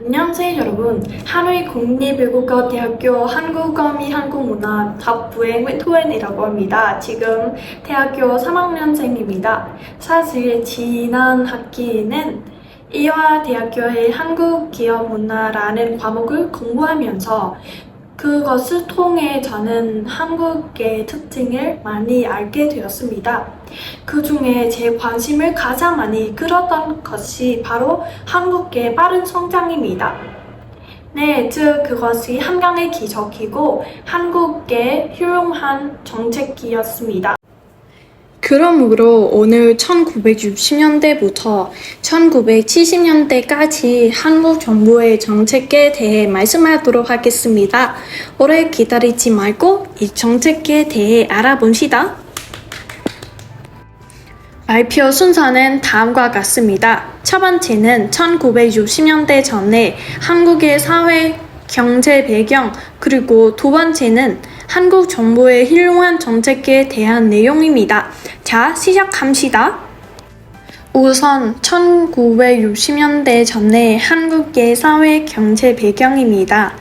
안녕하세요 여러분. 하노이 국립외국어대학교 한국어 및 한국문화학부의 웬토엔이라고 합니다. 지금 대학교 3학년생입니다. 사실 지난 학기에는 이화대학교의 한국기업문화라는 과목을 공부하면서 그것을 통해 저는 한국의 특징을 많이 알게 되었습니다. 그 중에 제 관심을 가장 많이 끌었던 것이 바로 한국의 빠른 성장입니다. 네, 즉 그것이 한강의 기적이고 한국의 훌륭한 정책이었습니다. 그러므로 오늘 1960년대부터 1970년대까지 한국 정부의 정책에 대해 말씀하도록 하겠습니다. 오래 기다리지 말고 이 정책에 대해 알아봅시다. 발표 순서는 다음과 같습니다. 첫 번째는 1960년대 전에 한국의 사회, 경제 배경, 그리고 두 번째는 한국 정부의 훌륭한 정책에 대한 내용입니다. 자, 시작합시다. 우선 1960년대 전에 한국의 사회, 경제 배경입니다.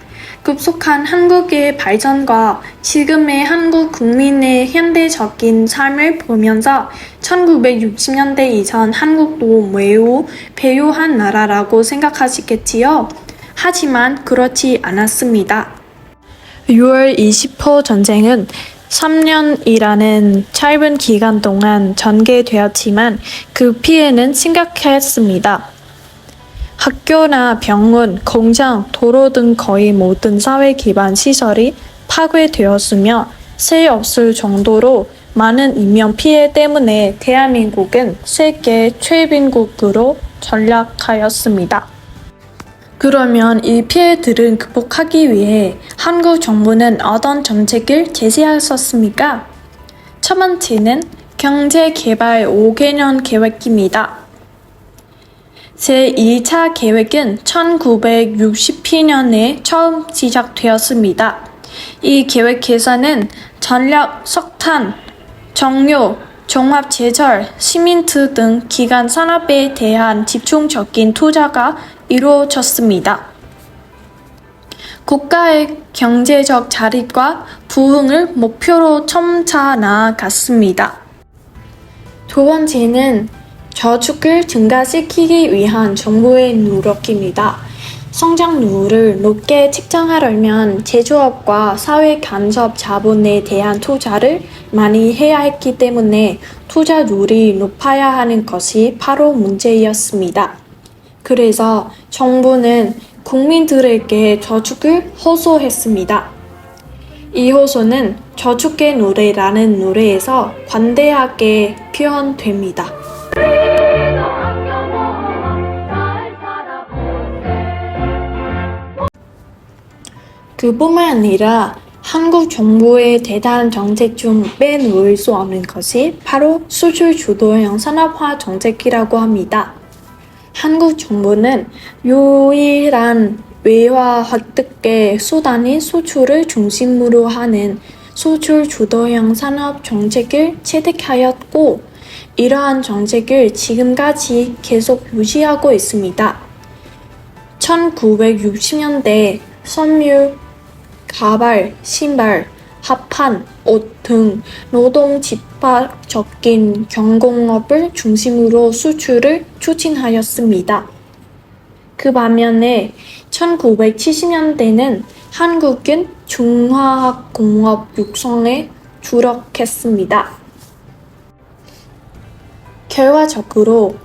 급속한 한국의 발전과 지금의 한국 국민의 현대적인 삶을 보면서 1960년대 이전 한국도 매우 배요한 나라라고 생각하시겠지요? 하지만 그렇지 않았습니다. 6월 20호 전쟁은 3년이라는 짧은 기간 동안 전개되었지만 그 피해는 심각했습니다. 학교나 병원, 공장, 도로 등 거의 모든 사회 기반 시설이 파괴되었으며 새 없을 정도로 많은 인명 피해 때문에 대한민국은 세계 최빈국으로 전락하였습니다. 그러면 이 피해들을 극복하기 위해 한국 정부는 어떤 정책을 제시하였습니까? 첫 번째는 경제개발 5개년 계획입니다. 제2차 계획은 1960년에 처음 시작되었습니다. 이 계획에서는 전력, 석탄, 정유, 종합제철, 시멘트 등 기간 산업에 대한 집중적인 투자가 이루어졌습니다. 국가의 경제적 자립과 부흥을 목표로 점차 나아갔습니다. 두 번째는 저축을 증가시키기 위한 정부의 노력입니다. 성장률을 높게 측정하려면 제조업과 사회 간접 자본에 대한 투자를 많이 해야 했기 때문에 투자률이 높아야 하는 것이 바로 문제였습니다. 그래서 정부는 국민들에게 저축을 호소했습니다. 이 호소는 저축의 노래라는 노래에서 관대하게 표현됩니다. 그뿐만 아니라 한국 정부의 대단한 정책 중 빼놓을 수 없는 것이 바로 수출 주도형 산업화 정책이라고 합니다. 한국 정부는 유일한 외화 획득의 수단인 수출을 중심으로 하는 수출 주도형 산업 정책을 채택하였고 이러한 정책을 지금까지 계속 유지하고 있습니다. 1960년대 섬유, 가발, 신발, 합판, 옷 등 노동 집합적인 경공업을 중심으로 수출을 추진하였습니다. 그 반면에 1970년대는 한국은 중화학공업 육성에 주력했습니다. 결과적으로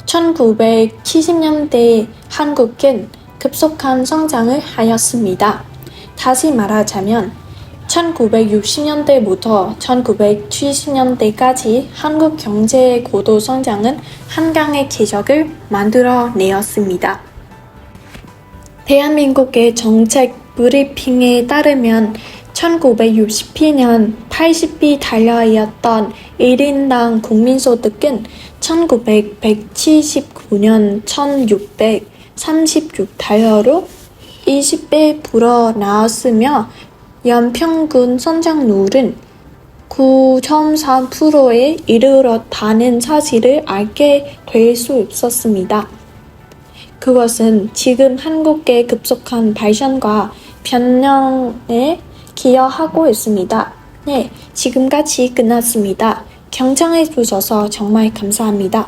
1970년대 한국은 급속한 성장을 하였습니다. 다시 말하자면 1960년대부터 1970년대까지 한국 경제의 고도 성장은 한강의 기적을 만들어내었습니다. 대한민국의 정책 브리핑에 따르면 1960년 80비 달러였던 1인당 국민소득은 1979년 1636달러로 20배 불어나왔으며 연평균 성장률은 9.3%에 이르렀다는 사실을 알게 될 수 있었습니다. 그것은 지금 한국의 급속한 발전과 변형에 기여하고 있습니다. 네, 지금까지 끝났습니다. 경청해 주셔서 정말 감사합니다.